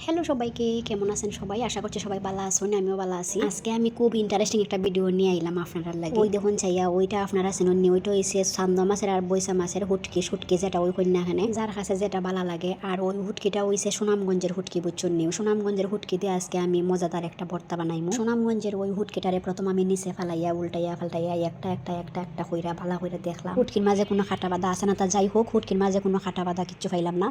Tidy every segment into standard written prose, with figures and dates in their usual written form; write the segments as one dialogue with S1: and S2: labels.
S1: Hello সবাইকে, কেমন আছেন সবাই? আশা করছি সবাই ভালো আছেন, আমিও ভালো আছি। আজকে আমি খুব ইন্টারেস্টিং একটা ভিডিও নিয়ে আইলাম আপনারা লাগে। ওই দেখুন চাইয়া ওইটা আপনারা চেনেন নি, ওইটা হইছে চান্দা মাছের আর বৈশা মাছের হুটকি সুটকি, যেটা ওই কন্যাখানে যার কাছে যেটা ভালো লাগে। আর ওই হুটকিটা হইছে সুনামগঞ্জের হুটকি, বুঝছেন নি? সুনামগঞ্জের হুটকি দিয়ে আজকে আমি মজাদার একটা ভর্তা বানাইমু। সুনামগঞ্জের ওই হুটকিটারে প্রথম আমি নিচে ফালাইয়া উল্টাইয়া ফাল্টাইয়া একটা একটা একটা একটা কইরা ভালো করে দেখলাম হুটকির মাঝে কোনো খাটা বাঁধা আছে না। তা যাই হোক, হুটকির মাঝে কোনো খাটা বাঁধা কিচ্ছু পাইলাম না।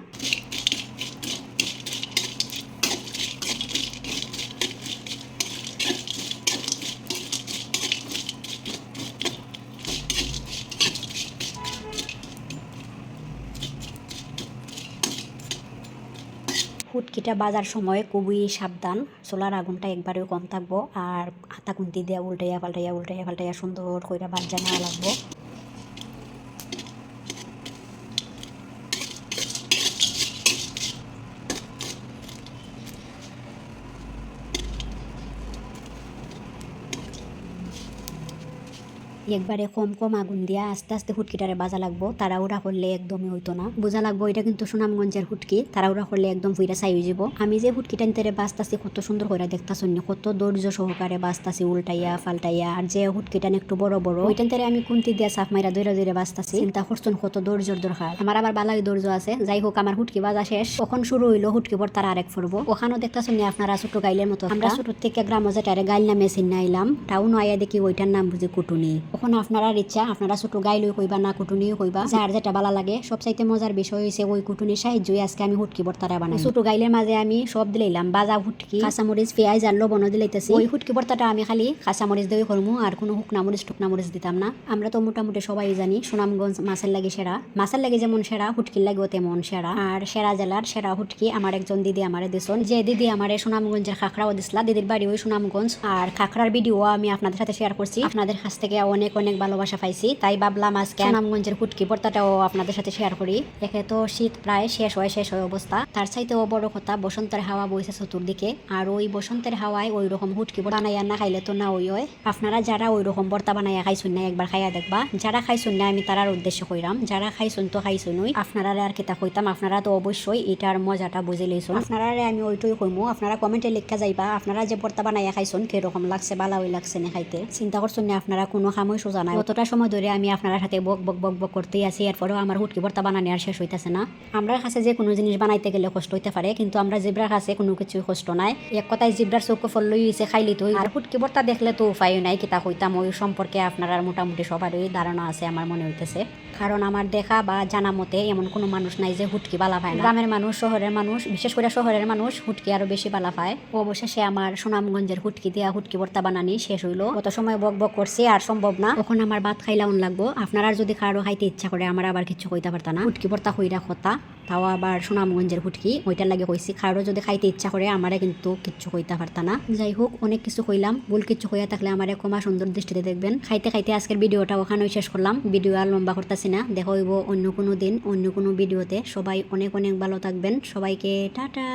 S1: হুটকিটা বাজার সময় খুবই সাবধান, চোলার আগুনটা একবারেও কম থাকবো। আর হাতা খুন্তি দিয়ে উল্টাইয়া পাল্টাইয়া সুন্দর করে বাজা নেওয়া লাগবো। একবারে কম কম আগুন দিয়া আস্তে আস্তে হুটকিটারে বাজা লাগবো। তাড়াহুড়া করলে একদমই হইতো না। বোঝা লাগবো এটা কিন্তু সুনামগঞ্জের হুটকি, তাড়াহুড়া করলে একদম ফুইরা ছাই হয়ে যাবো। আমি যে হুটকিটা নিতে বাঁচতাছি কত সুন্দর করে দেখতাছি, কত ধৈর্য সহকারে বাঁচতাছি উল্টাইয়া ফাল্টাইয়া। আর যে হুটকিটা একটু বড় বড় ওইটান আমি কুন্তি দিয়া সাফ মাইরা দৈরা দৈরা বাঁচতাছি। চিন্তা করছেন কত ধৈর্যর দরকার। আমার আবার বালাই ধৈর্য আছে। যাই হোক, আমার হুটকি বাজা শেষ। কখন শুরু হইলো হুটকি পর তার আরেক ফরবো। ওখানেও দেখতাছেন আপনারা ছোট গাইলের মতো। আমরা ছোট থেকে গ্রাম যেটারে গাইল নামে চিন্না আইলাম, টাউন আইয়া দেখি ওইটার নাম বুঝি কুটুনি। ওখানে আপনারা ইচ্ছা, আপনারা ছোট গাইলই কইবা না কুটুনিও কইবা, যার যেটা ভালো লাগে। সবচাইতে মজার বিষয় হইছে ওই কুটুনির সাহায্যে আজকে আমি হুটকি ভর্তাটা বানাই। ছোট গাইলের মাঝে আমি সব দিলাম, বাজা হুটকি, কাঁচামরিচ, পেঁয়াজ আর লবণ দিলাইতেছি। ওই হুটকি ভর্তাটা আমি খালি কাঁচামরিচ দিয়ে করবো, আর কোনো হুকনা মরিচ টুকনা মরিচ দিতাম না। আমরা তো মোটামুটি সবাই জানি সুনামগঞ্জ মাছের লাগে সেরা, মাছের লাগে যেমন সেরা হুটকির লাগেও তেমন সেরা। আর সেরা জেলার সেরা হুটকি আমার একজন দিদি আমারে দিছেন। যে দিদি আমারে সুনামগঞ্জের খাখড়াও দিছিলা, দিদির বাড়ি ওই সুনামগঞ্জ। আর খাখড়ার ভিডিও আমি আপনাদের সাথে শেয়ার করছি, আপনাদের কাছ থেকে অনেক অনেক ভালোবাসা পাইছি। তাই ভাবলাম আজকে সুনামগঞ্জের হুটকি ভর্তাটাও আপনাদের সাথে শেয়ার করি। একে তো শীত প্রায় শেষ হয় অবস্থা, তার চাইতেও বড় কথা বসন্তের হাওয়া বইছে চতুর্দিকে। আর ওই বসন্তের হাওয়ায় ওই রকম হুটকি বানাইয়া না খাইলে তো না ওই হয়। আপনারা যারা ওই রকম ভর্তা বানাইয়া খাইছুন না একবার খাইয়া দেখবা। যারা খাইছুন না আমি তারার উদ্দেশ্য কইরাম, যারা খাইছুন তো খাইছুনই। আপনারা আর কিতা কইতাম, আপনারা তো অবশ্যই এটার মজাটা বুঝে লইছুন। আপনারা আমি ওইটাই কইমু, আপনারা কমেন্টে লিখা যাইবা আপনারা যে ভর্তা বানাইয়া খাইছুন কিরকম লাগছে, ভালোই লাগছে না খাইতে। চিন্তা করছুন না আপনারা কোনো খামই সোজা নাই। অতটা সময় ধরে আমি আপনার সাথে বক বক বক বক করতেই আছি, এরপরেও আমার হুটকি ভর্তা বানানো আর শেষ হইতেছে না। আমরা কাছে যে কোনো জিনিস বানাইতে গেলে কষ্ট হইতে পারে, কিন্তু আমরা জিব্রার কাছে কোনো কিছুই কষ্ট নাই। এক কথায় জিব্রার চোখ ফলই হয়েছে খাইলি তো। আর হুটকি ভর্তা দেখলে তো উপায় নাই কিতা কইতাম। ওই সম্পর্কে আপনারা মোটামুটি সবারই ধারণা আছে আমার মনে হইতেছে, কারণ আমার দেখা বা জানা মতে এমন কোনো মানুষ নাই যে হুটকি বালা পায় না। গ্রামের মানুষ, শহরের মানুষ, বিশেষ করে শহরের মানুষ হুটকি আরো বেশি বালা পায়। অবশেষে আমার সুনামগঞ্জের হুটকি দিয়া হুটকি ভর্তা বানানি শেষ হইলো। কত সময় বক বক করছি আর সম্ভব না, এখন আমার ভাত খাইলাউন লাগবো। আপনারা যদি কারো খাইতে ইচ্ছা করে আমার আবার কিছু কইতে পারতা না, হুটকি ভর্তা কইরা কথা, তাও আবার সুনামগঞ্জের হুটকি, ওইটার লাগে কইছি। কারো যদি খাইতে ইচ্ছা করে আমারে কিন্তু কিচ্ছু কইতে পারতা না। যাই হোক, অনেক কিছু কইলাম, ভুল কিছু কইয়া থাকলে আমারে ক্ষমা সুন্দর দৃষ্টিতে দেখবেন। খাইতে খাইতে আজকের ভিডিওটা ওখানেই শেষ করলাম। ভিডিও আর লম্বা করতেছি না, দেখা হইব অন্য কোনো দিন অন্য কোনো ভিডিওতে। সবাই অনেক অনেক ভালো থাকবেন, সবাইকে টাটা।